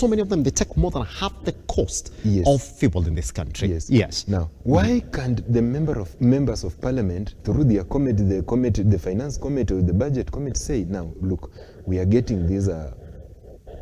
so many of them, they take more than half the cost Yes. of fuel in this country. Yes. Yes. Now, why can't the members of parliament, through their committee, the finance committee or the budget committee, say, now, look, we are getting this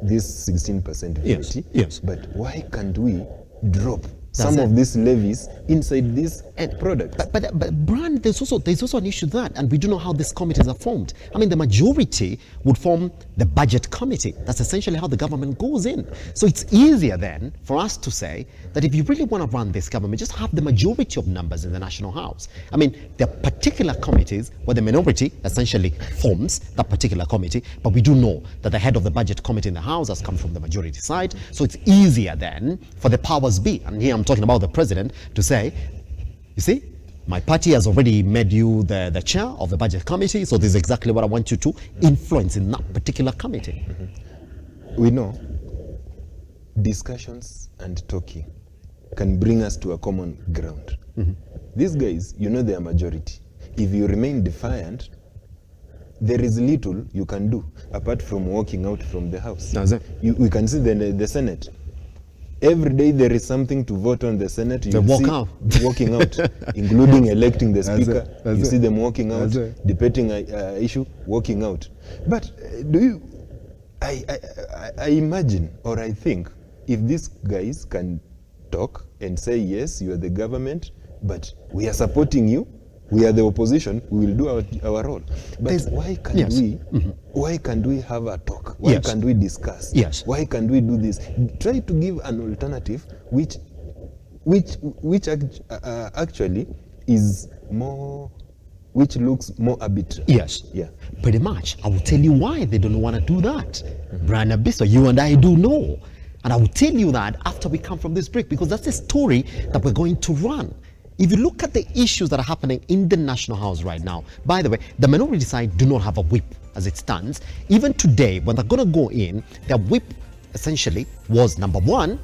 16% VAT, Yes. Yes. but why can't we drop some of these levies inside this end product? But Brian, there's also an issue that, and we do know how these committees are formed. I mean, the majority would form the budget committee. That's essentially how the government goes in. So it's easier then for us to say that if you really want to run this government, just have the majority of numbers in the National House. I mean, there are particular committees where the minority essentially forms that particular committee, but we do know that the head of the budget committee in the House has come from the majority side. So it's easier then for the powers be, and here I'm talking about the president, to say, you see, my party has already made you the chair of the budget committee, so this is exactly what I want you to influence in that particular committee. We know discussions and talking can bring us to a common ground. These guys, you know, they are majority. If you remain defiant, there is little you can do apart from walking out from the house. We can see the Senate. Every day there is something to vote on the Senate. You see walking out, including electing the speaker. You see them walking out, debating an issue, walking out. But I imagine, or I think, if these guys can talk and say, yes, you are the government, but we are supporting you, we are the opposition, we will do our role. But why can't why can't we have a talk? Why can't we discuss? Why can't we do this? Try to give an alternative which actually is more, which looks more arbitrary. Yes. Yeah. Pretty much. I will tell you why they don't want to do that. Brian Abiso, you and I do know. And I will tell you that after we come from this break, because that's the story that we're going to run. If you look at the issues that are happening in the National House right now, by the way, the minority side do not have a whip as it stands. Even today, when they're going to go in, their whip essentially was, number one,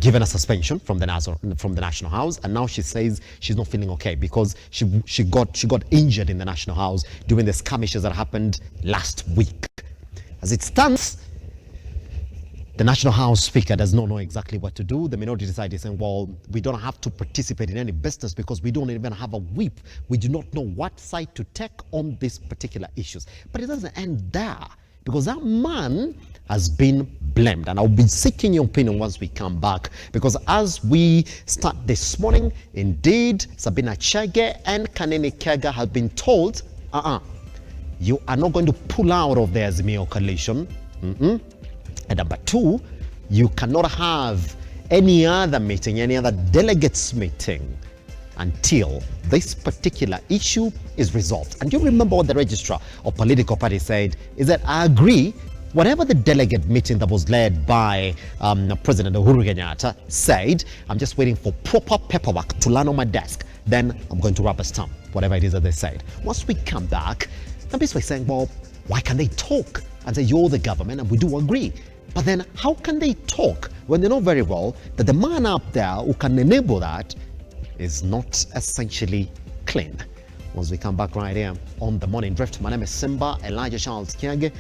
given a suspension from the National House, and now she says she's not feeling okay because she got injured in the National House during the skirmishes that happened last week. As it stands, the National House Speaker does not know exactly what to do. The minority side is saying, well, we don't have to participate in any business because we don't even have a whip. We do not know what side to take on these particular issues. But it doesn't end there, because that man has been blamed. And I'll be seeking your opinion once we come back, because as we start this morning, indeed, Sabina Chege and Kanini Kega have been told, you are not going to pull out of the Azimio coalition. And number two, you cannot have any other meeting, any other delegates meeting until this particular issue is resolved. And you remember what the registrar of political parties said, is that I agree, whatever the delegate meeting that was led by President Uhuru Kenyatta said, I'm just waiting for proper paperwork to land on my desk. Then I'm going to rubber stamp whatever it is that they said. Once we come back, I'm basically saying, well, why can they talk and say you're the government and we do agree? But then how can they talk when they know very well that the man up there who can enable that is not essentially clean? Once we come back right here on The Morning Drift, my name is Simba Elijah Charles Kiage.